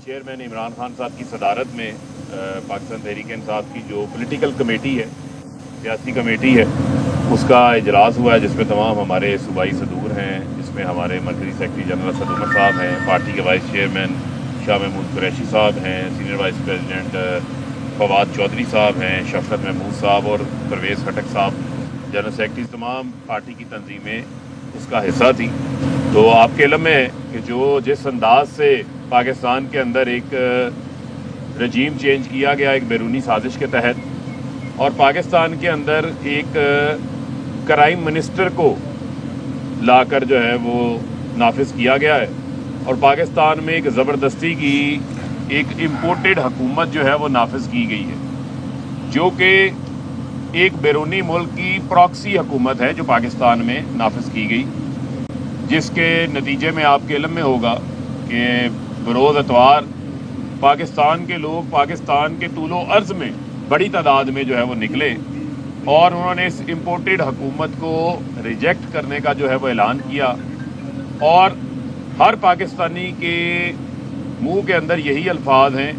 Chairman Imran Khan साहब की सदारत में पाकिस्तान तहरीक इंसाफ की जो पॉलिटिकल कमेटी है, सियासी कमेटी है, उसका इजलास हुआ है जिसमें तमाम हमारे सूबाई सदूर हैं, जिसमें हमारे मरकज़ी सेक्रेटरी जनरल असद उमर साहब हैं, पार्टी के वाइस चेयरमैन शाह महमूद कुरैशी साहब हैं, senior vice president Fawad Chaudhry साहब हैं, शफकत महमूद साहब और परवेज़ खटक साहब जनरल सेक्रेटरी, तमाम पार्टी की तंजीमें उसका हिस्सा थी। तो आपके इल्म में है कि जिस अंदाज से पाकिस्तान के अंदर एक रजीम चेंज किया गया एक बैरूनी साजिश के तहत, और पाकिस्तान के अंदर एक क्राइम मिनिस्टर को लाकर जो है वो नाफिज किया गया है, और पाकिस्तान में एक ज़बरदस्ती की एक इम्पोर्टेड हुकूमत जो है वो नाफिज की गई है, जो कि एक बैरूनी मुल्क की प्रॉक्सी हुकूमत है जो पाकिस्तान में नाफिज की गई, जिसके नतीजे में आपके इल्म में होगा कि बरोज़ अतवार पाकिस्तान के लोग पाकिस्तान के तूलो अर्ज़ में बड़ी तादाद में जो है वो निकले, और उन्होंने इस इम्पोर्टेड हुकूमत को रिजेक्ट करने का जो है वो ऐलान किया, और हर पाकिस्तानी के मुंह के अंदर यही अल्फाज हैं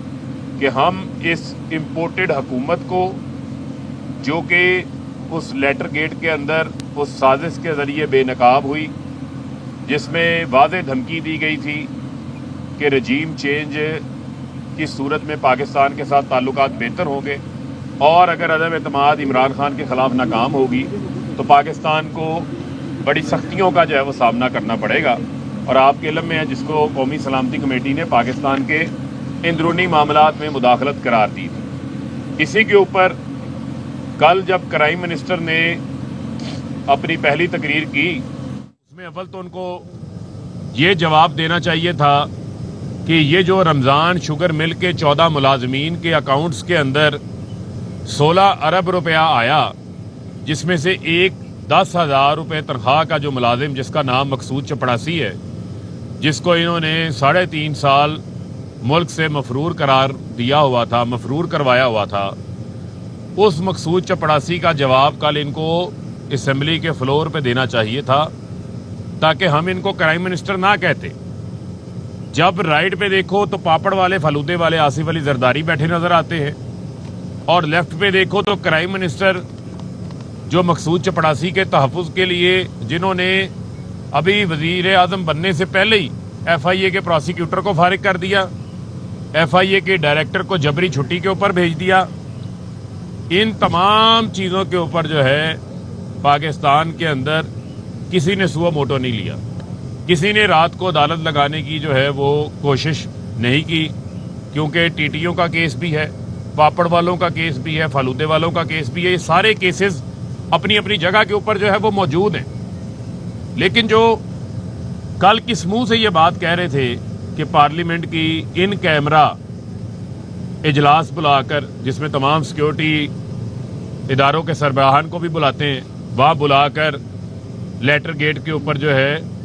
कि हम इस इम्पोर्टेड हुकूमत को, जो कि उस लेटर गेट के अंदर उस साजिश के ज़रिए बेनकाब हुई, जिसमें वाज़ेह धमकी दी गई थी कि रजीम चेंज की सूरत में पाकिस्तान के साथ ताल्लुकात बेहतर होंगे, और अगर अदम एतमाद इमरान खान के ख़िलाफ़ नाकाम होगी तो पाकिस्तान को बड़ी सख्तियों का जो है वो सामना करना पड़ेगा। और आपके इल्म में है जिसको कौमी सलामती कमेटी ने पाकिस्तान के अंदरूनी मामलात में मुदाखलत करार दी थी। इसी के ऊपर कल जब क्राइम मिनिस्टर ने अपनी पहली तकरीर की, उसमें अव्वल तो उनको ये जवाब देना चाहिए था कि ये जो रमज़ान शुगर मिल के 14 मुलाजमीन के अकाउंट्स के अंदर 16 अरब रुपया आया, जिसमें से एक 10,000 रुपये तनख्वाह का जो मुलाजिम जिसका नाम मकसूद चपड़ासी है, जिसको इन्होंने 3.5 साल मुल्क से मफरूर करार दिया हुआ था, मफरूर करवाया हुआ था, उस मकसूद चपड़ासी का जवाब कल इनको असम्बली के फ्लोर पे देना चाहिए था, ताकि हम इनको क्राइम मिनिस्टर ना कहते। जब राइट पे देखो तो पापड़ वाले फलूदे वाले आसिफ अली जरदारी बैठे नजर आते हैं, और लेफ्ट पे देखो तो क्राइम मिनिस्टर जो मकसूद चपड़ासी के तहफ़्फ़ुज़ के लिए, जिन्होंने अभी वज़ीर आज़म बनने से पहले ही FIA के प्रोसिक्यूटर को फारिग कर दिया, FIA के डायरेक्टर को जबरी छुट्टी के ऊपर भेज दिया। इन तमाम चीज़ों के ऊपर जो है पाकिस्तान के अंदर किसी ने सुआ मोटो नहीं लिया, किसी ने रात को अदालत लगाने की जो है वो कोशिश नहीं की, क्योंकि TTO का केस भी है, पापड़ वालों का केस भी है, फालूदे वालों का केस भी है। ये सारे केसेस अपनी अपनी जगह के ऊपर जो है वो मौजूद हैं। लेकिन जो कल किस मुंह से ये बात कह रहे थे कि पार्लियामेंट की इन कैमरा इजलास बुलाकर, जिसमें तमाम सिक्योरिटी इदारों के सरबराहान को भी बुलाते हैं, वहाँ बुलाकर लेटर गेट के ऊपर जो है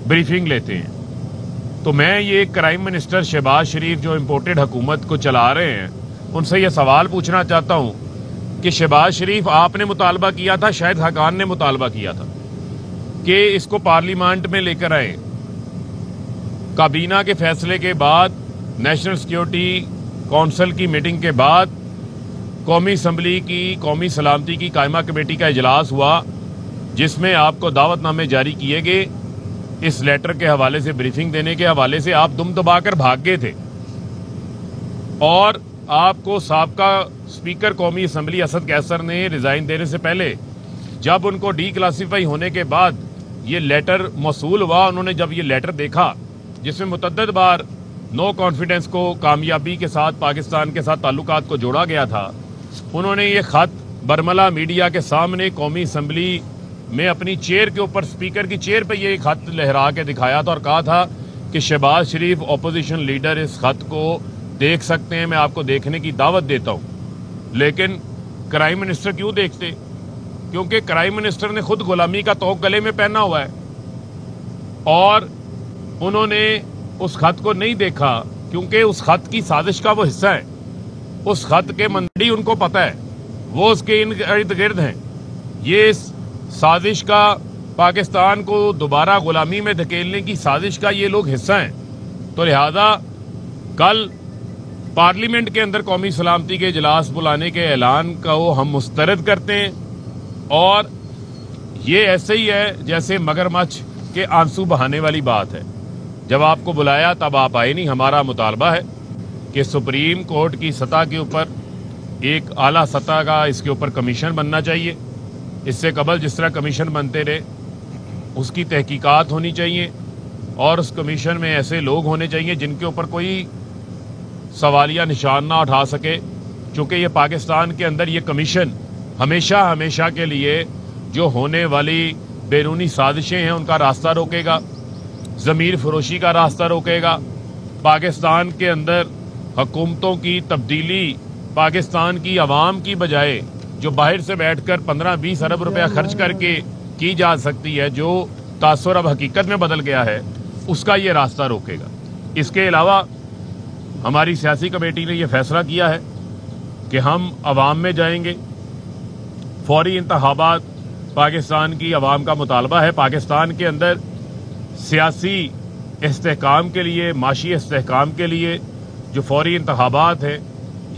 ब्रीफिंग लेते हैं, तो मैं ये क्राइम मिनिस्टर शहबाज शरीफ जो इम्पोर्टेड हुकूमत को चला रहे हैं, उनसे ये सवाल पूछना चाहता हूँ कि शहबाज शरीफ आपने मुतालबा किया था, शाहिद हकान ने मुतालबा किया था कि इसको पार्लियामेंट में लेकर आए। काबीना के फैसले के बाद, नेशनल सिक्योरिटी काउंसिल की मीटिंग के बाद, कौमी असम्बली की कौमी सलामती की कायमा कमेटी का इजलास हुआ, जिसमें आपको दावतनामे जारी किए गए। इस लेटर के हवाले से, ब्रीफिंग देने के हवाले से आप दुम दबाकर भाग गए थे, और आपको साबका स्पीकर कौमी असम्बली असद कैसर ने रिजाइन देने से पहले, जब उनको डी क्लासीफाई होने के बाद ये लेटर मौसूल हुआ, उन्होंने जब ये लेटर देखा जिसमें मुतअद्दिद बार नो कॉन्फिडेंस को कामयाबी के साथ पाकिस्तान के साथ ताल्लुकात को जोड़ा गया था, उन्होंने ये खत बरमला मीडिया के सामने कौमी असम्बली में अपनी चेयर के ऊपर, स्पीकर की चेयर पे ये खत लहरा के दिखाया था, और कहा था कि शहबाज शरीफ अपोजिशन लीडर इस खत को देख सकते हैं, मैं आपको देखने की दावत देता हूँ। लेकिन क्राइम मिनिस्टर क्यों देखते? क्योंकि क्राइम मिनिस्टर ने खुद गुलामी का तोक गले में पहना हुआ है, और उन्होंने उस खत को नहीं देखा, क्योंकि उस खत की साजिश का वो हिस्सा है। उस खत के मंदी उनको पता है, वो उसके इर्द गिर्द हैं। ये साजिश का, पाकिस्तान को दोबारा गुलामी में धकेलने की साजिश का ये लोग हिस्सा हैं। तो लिहाजा कल पार्लियामेंट के अंदर कौमी सलामती के इजलास बुलाने के ऐलान को हम मुस्तरद करते हैं, और ये ऐसे ही है जैसे मगरमच्छ के आंसू बहाने वाली बात है। जब आपको बुलाया तब आप आए नहीं। हमारा मुतालबा है कि सुप्रीम कोर्ट की सतह के ऊपर एक आला सतह का इसके ऊपर कमीशन बनना चाहिए। इससे कबल जिस तरह कमीशन बनते रहे उसकी तहकीकात होनी चाहिए, और उस कमीशन में ऐसे लोग होने चाहिए जिनके ऊपर कोई सवालिया निशान ना उठा सके, क्योंकि ये पाकिस्तान के अंदर ये कमीशन हमेशा हमेशा के लिए जो होने वाली बैरूनी साजिशें हैं उनका रास्ता रोकेगा, ज़मीर फरोशी का रास्ता रोकेगा, पाकिस्तान के अंदर हुकूमतों की तब्दीली पाकिस्तान की आवाम की बजाय जो बाहर से बैठकर 15-20 अरब रुपया खर्च करके की जा सकती है, जो तासुर अब हकीकत में बदल गया है, उसका ये रास्ता रोकेगा। इसके अलावा हमारी सियासी कमेटी ने यह फैसला किया है कि हम अवाम में जाएंगे। फौरी इंतखाबात पाकिस्तान की अवाम का मुतालबा है। पाकिस्तान के अंदर सियासी इस्तेहकाम के लिए, माशी इस्तेहकाम के लिए जो फौरी इंतखाबात हैं,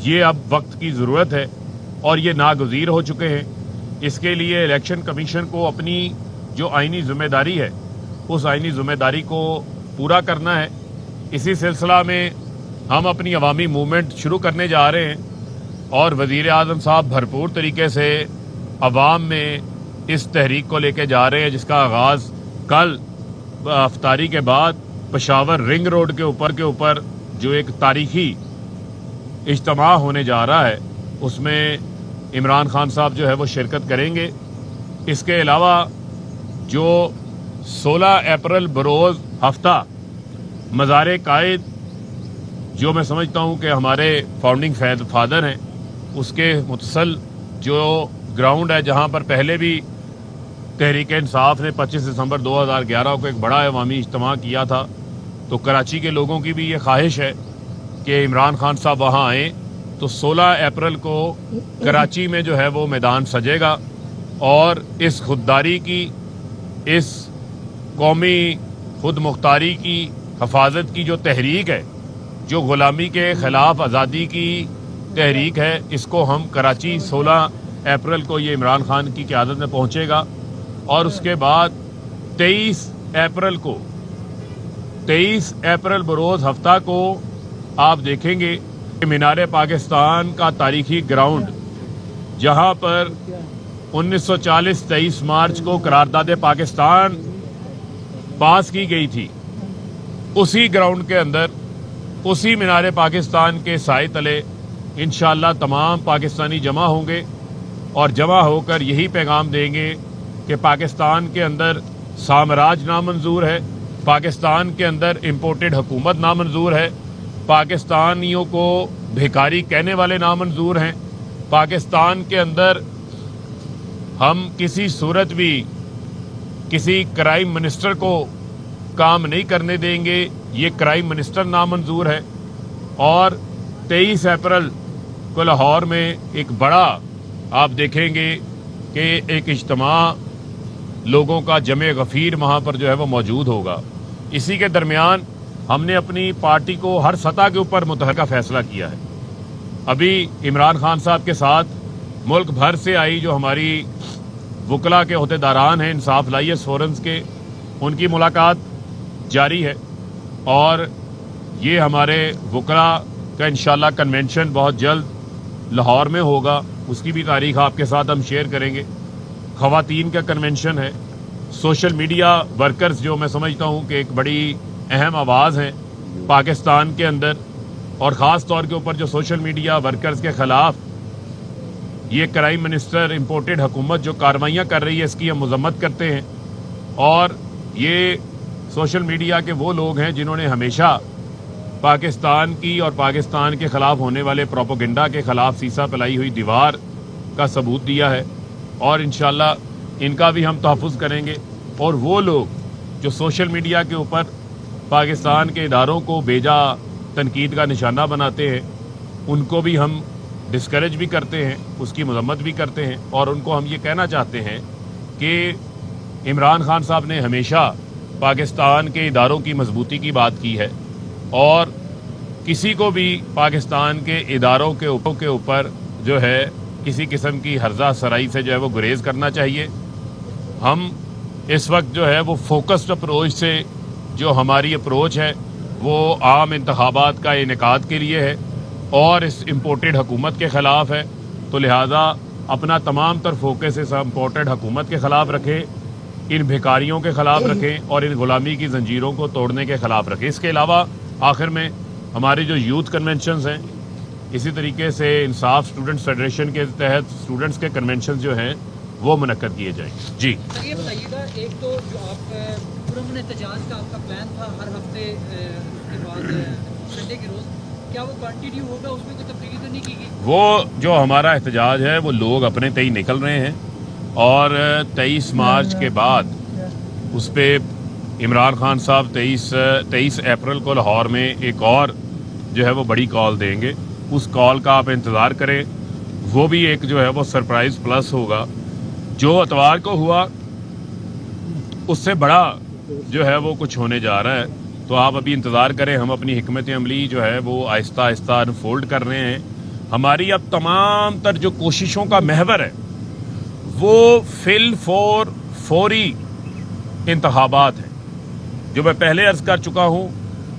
ये अब वक्त की ज़रूरत है और ये नागुज़ीर हो चुके हैं। इसके लिए इलेक्शन कमीशन को अपनी जो आइनी ज़िम्मेदारी है उस आइनी ज़िम्मेदारी को पूरा करना है। इसी सिलसिला में हम अपनी अवामी मूवमेंट शुरू करने जा रहे हैं और वज़ीर आज़म साहब भरपूर तरीके से अवाम में इस तहरीक को लेके जा रहे हैं, जिसका आगाज़ कल अफ्तारी के बाद पेशावर रिंग रोड के ऊपर जो एक तारीखी इज्तिमा होने जा रहा है उसमें इमरान खान साहब जो है वो शिरकत करेंगे। इसके अलावा जो 16 अप्रैल बरोज़ हफ्ता मज़ार कायद, जो मैं समझता हूँ कि हमारे फाउंडिंग फादर हैं, उसके मुतसल जो ग्राउंड है जहाँ पर पहले भी तहरीक इंसाफ ने 25 दिसंबर 2011 को एक बड़ा अवामी इज्तिमा किया था, तो कराची के लोगों की भी ये ख्वाहिश है कि इमरान खान साहब वहाँ आएँ। तो 16 अप्रैल को कराची में जो है वो मैदान सजेगा और इस खुददारी की, इस कौमी खुद मुख्तारी की हफाजत की जो तहरीक है, जो ग़ुलामी के ख़िलाफ़ आज़ादी की तहरीक है, इसको हम कराची 16 अप्रैल को ये इमरान खान की क़यादत में पहुँचेगा। और उसके बाद 23 अप्रैल बरोज़ हफ्ता को आप देखेंगे कि मीनार पाकिस्तान का तारीखी ग्राउंड, जहां पर 1940 23 मार्च को करारदाद पाकिस्तान पास की गई थी, उसी ग्राउंड के अंदर, उसी मीनार पाकिस्तान के साए तले इंशाअल्लाह तमाम पाकिस्तानी जमा होंगे और जमा होकर यही पैगाम देंगे कि पाकिस्तान के अंदर साम्राज्य नामंजूर है, पाकिस्तान के अंदर इम्पोर्टेड हुकूमत नामंजूर है, पाकिस्तानियों को भिखारी कहने वाले नामंजूर हैं, पाकिस्तान के अंदर हम किसी सूरत भी किसी क्राइम मिनिस्टर को काम नहीं करने देंगे, ये क्राइम मिनिस्टर नामंजूर है। और 23 अप्रैल को लाहौर में एक बड़ा आप देखेंगे कि एक इज्तिमा लोगों का जमे गफ़ीर वहाँ पर जो है वो मौजूद होगा। इसी के दरमियान हमने अपनी पार्टी को हर सतह के ऊपर मुतहरका फैसला किया है। अभी इमरान खान साहब के साथ मुल्क भर से आई जो हमारी वकला के अहदेदारान हैं, इंसाफ लाइयस फोरम्स के, उनकी मुलाकात जारी है और ये हमारे वकला का इंशाल्लाह कन्वेंशन बहुत जल्द लाहौर में होगा, उसकी भी तारीख आपके साथ हम शेयर करेंगे। ख़वातीन का कन्वेंशन है। सोशल मीडिया वर्कर्स, जो मैं समझता हूँ कि एक बड़ी अहम आवाज़ हैं पाकिस्तान के अंदर, और ख़ास तौर के ऊपर जो सोशल मीडिया वर्कर्स के ख़िलाफ़ ये क्राइम मिनिस्टर इम्पोर्टेड हुकूमत जो कार्रवाइयाँ कर रही है, इसकी हम मज़म्मत करते हैं। और ये सोशल मीडिया के वो लोग हैं जिन्होंने हमेशा पाकिस्तान की और पाकिस्तान के ख़िलाफ़ होने वाले प्रोपेगेंडा के ख़िलाफ़ सीसा फैलाई हुई दीवार का सबूत दिया है, और इंशाल्लाह इनका भी हम तहफ़्फ़ुज़ करेंगे। और वो लोग जो सोशल मीडिया के ऊपर पाकिस्तान के इदारों को बेजा तनकीद का निशाना बनाते हैं, उनको भी हम डिस्करेज भी करते हैं, उसकी मज़म्मत भी करते हैं, और उनको हम ये कहना चाहते हैं कि इमरान खान साहब ने हमेशा पाकिस्तान के इदारों की मजबूती की बात की है, और کسی کو بھی پاکستان کے اداروں کے اوپر جو ہے کسی قسم کی ہرزہ سرائی سے جو ہے وہ گریز کرنا چاہیے. ہم اس وقت جو ہے وہ فوکسڈ اپروچ سے جو ہماری اپروچ ہے وہ عام انتخابات کا انعقاد کے لیے ہے اور اس امپورٹڈ حکومت کے خلاف ہے. تو لہٰذا اپنا تمام تر فوکس اس امپورٹڈ حکومت کے خلاف رکھے, ان بھیکاریوں کے خلاف رکھیں اور ان غلامی کی زنجیروں کو توڑنے کے خلاف رکھیں. اس کے علاوہ آخر میں ہماری جو یوتھ کنونشنز ہیں, اسی طریقے سے انصاف اسٹوڈنٹس فیڈریشن کے تحت اسٹوڈنٹس کے کنونشنز جو ہیں وہ منعقد کیے جائیں. جی سر یہ بتائیے گا, ایک تو جو آپ پرامن احتجاج کا آپ کا پلان تھا ہر ہفتے کے بعد سنڈے کے روز, کیا وہ کنٹینیو ہوگا, اس میں کوئی تبدیلی تو نہیں کی گئی؟ وہ جو ہمارا احتجاج ہے وہ لوگ اپنے تئیں نکل رہے ہیں اور 23 مارچ کے بعد اس پہ عمران خان صاحب 23 اپریل کو لاہور میں ایک اور جو ہے وہ بڑی کال دیں گے. اس کال کا آپ انتظار کریں, وہ بھی ایک جو ہے وہ سرپرائز پلس ہوگا. جو اتوار کو ہوا اس سے بڑا جو ہے وہ کچھ ہونے جا رہا ہے, تو آپ ابھی انتظار کریں. ہم اپنی حکمت عملی جو ہے وہ آہستہ آہستہ انفولڈ کر رہے ہیں. ہماری اب تمام تر جو کوششوں کا محور ہے وہ فوری انتخابات ہیں. جو میں پہلے عرض کر چکا ہوں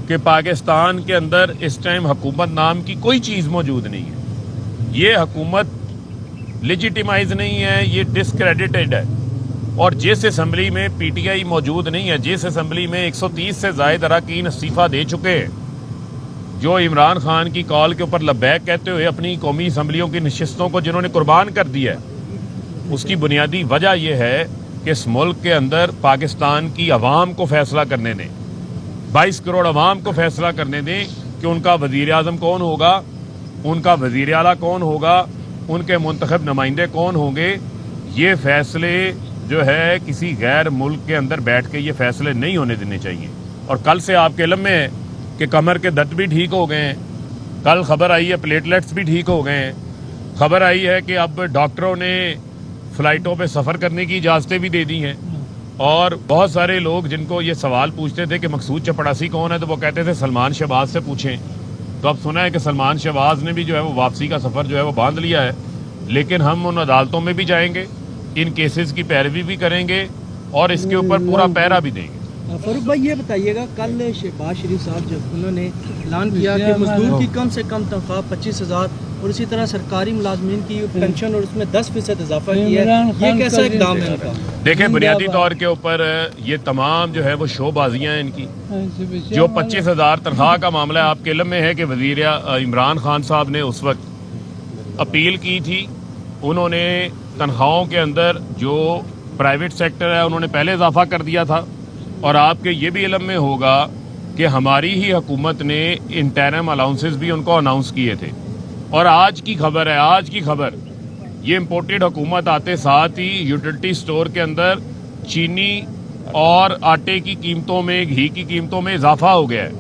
کہ پاکستان کے اندر اس ٹائم حکومت نام کی کوئی چیز موجود نہیں ہے. یہ حکومت لیجیٹیمائز نہیں ہے, یہ ڈسکریڈٹڈ ہے. اور جس اسمبلی میں پی ٹی آئی موجود نہیں ہے, جس اسمبلی میں 130 سے زائد اراکین استعفیٰ دے چکے ہیں, جو عمران خان کی کال کے اوپر لبیک کہتے ہوئے اپنی قومی اسمبلیوں کی نشستوں کو جنہوں نے قربان کر دیا ہے, اس کی بنیادی وجہ یہ ہے کہ اس ملک کے اندر پاکستان کی عوام کو فیصلہ کرنے دیں, 22 کروڑ عوام کو فیصلہ کرنے دیں کہ ان کا وزیر اعظم کون ہوگا, ان کا وزیر اعلیٰ کون ہوگا, ان کے منتخب نمائندے کون ہوں گے. یہ فیصلے جو ہے کسی غیر ملک کے اندر بیٹھ کے یہ فیصلے نہیں ہونے دینے چاہیے. اور کل سے آپ کے علم میں ہے کہ کمر کے درد بھی ٹھیک ہو گئے ہیں. کل خبر آئی ہے پلیٹلیٹس بھی ٹھیک ہو گئے ہیں. خبر آئی ہے کہ اب ڈاکٹروں نے فلائٹوں پہ سفر کرنے کی اجازتیں بھی دے دی ہیں. اور بہت سارے لوگ جن کو یہ سوال پوچھتے تھے کہ مقصود چپڑاسی کون ہے, تو وہ کہتے تھے سلمان شہباز سے پوچھیں. تو اب سنا ہے کہ سلمان شہباز نے بھی جو ہے وہ واپسی کا سفر جو ہے وہ باندھ لیا ہے. لیکن ہم ان عدالتوں میں بھی جائیں گے, ان کیسز کی پیروی بھی کریں گے اور اس کے اوپر پورا پیرا بھی دیں گے. فاروق بھائی یہ بتائیے گا, کل شہباز شریف صاحب جب انہوں نے اعلان کیا کہ مزدور کی کم سے کم تنخواہ 25,000 اور اسی طرح سرکاری ملازمین کی پینشن اور اس میں 10% اضافہ کیا ہے, یہ کیسا اقدام ہے ان کا؟ دیکھیں بنیادی طور کے اوپر یہ تمام جو ہے وہ شو بازیاں ہیں ان کی. جو 25,000 تنخواہ کا معاملہ ہے, آپ کے علم میں ہے کہ وزیر عمران خان صاحب نے اس وقت اپیل کی تھی. انہوں نے تنخواہوں کے اندر جو پرائیویٹ سیکٹر ہے انہوں نے پہلے اضافہ کر دیا تھا. اور آپ کے یہ بھی علم میں ہوگا کہ ہماری ہی حکومت نے انٹرم الاؤنسز بھی ان کو اناؤنس کیے تھے. اور آج کی خبر ہے, آج کی خبر, یہ امپورٹڈ حکومت آتے ساتھ ہی یوٹیلٹی سٹور کے اندر چینی اور آٹے کی قیمتوں میں, گھی کی قیمتوں میں اضافہ ہو گیا ہے.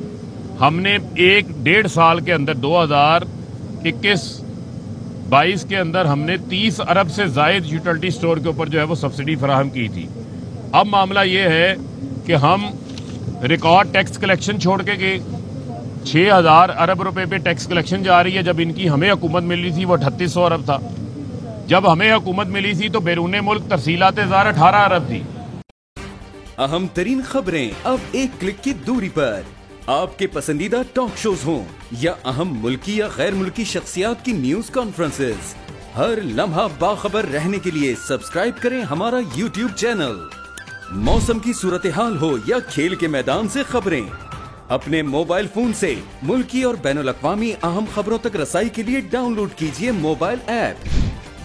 ہم نے 1.5 سال کے اندر 2021-22 کے اندر ہم نے 30 ارب سے زائد یوٹیلٹی سٹور کے اوپر جو ہے وہ سبسڈی فراہم کی تھی. اب معاملہ یہ ہے کہ ہم ریکارڈ ٹیکس کلیکشن چھوڑ کے گئے. 6,000 ارب روپے پہ ٹیکس کلیکشن جا رہی ہے, جب ان کی ہمیں حکومت ملی تھی وہ 3800 ارب تھا. جب ہمیں حکومت ملی تھی تو بیرون ملک ترسیلات زار 18 ارب تھی. اہم ترین خبریں اب ایک کلک کی دوری پر. آپ کے پسندیدہ ٹاک شوز ہوں یا اہم ملکی یا غیر ملکی شخصیات کی نیوز کانفرنسز, ہر لمحہ باخبر رہنے کے لیے سبسکرائب کریں ہمارا YouTube چینل. موسم کی صورتحال ہو یا کھیل کے میدان سے خبریں, اپنے موبائل فون سے ملکی اور بین الاقوامی اہم خبروں تک رسائی کے لیے ڈاؤن لوڈ کیجیے موبائل ایپ.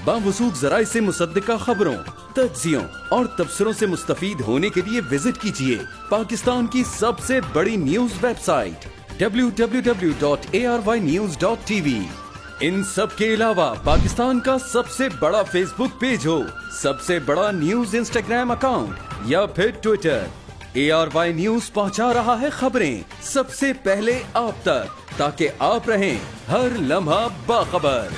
باوثوق ذرائع سے مصدقہ خبروں, تجزیوں اور تبصروں سے مستفید ہونے کے لیے وزٹ کیجیے پاکستان کی سب سے بڑی نیوز ویب سائٹ www.arYnews.tv. ان سب کے علاوہ پاکستان کا سب سے بڑا فیس بک پیج ہو, سب سے بڑا نیوز انسٹاگرام اکاؤنٹ یا پھر ٹویٹر, ARY نیوز پہنچا رہا ہے خبریں سب سے پہلے آپ تک, تاکہ آپ رہیں ہر لمحہ باخبر.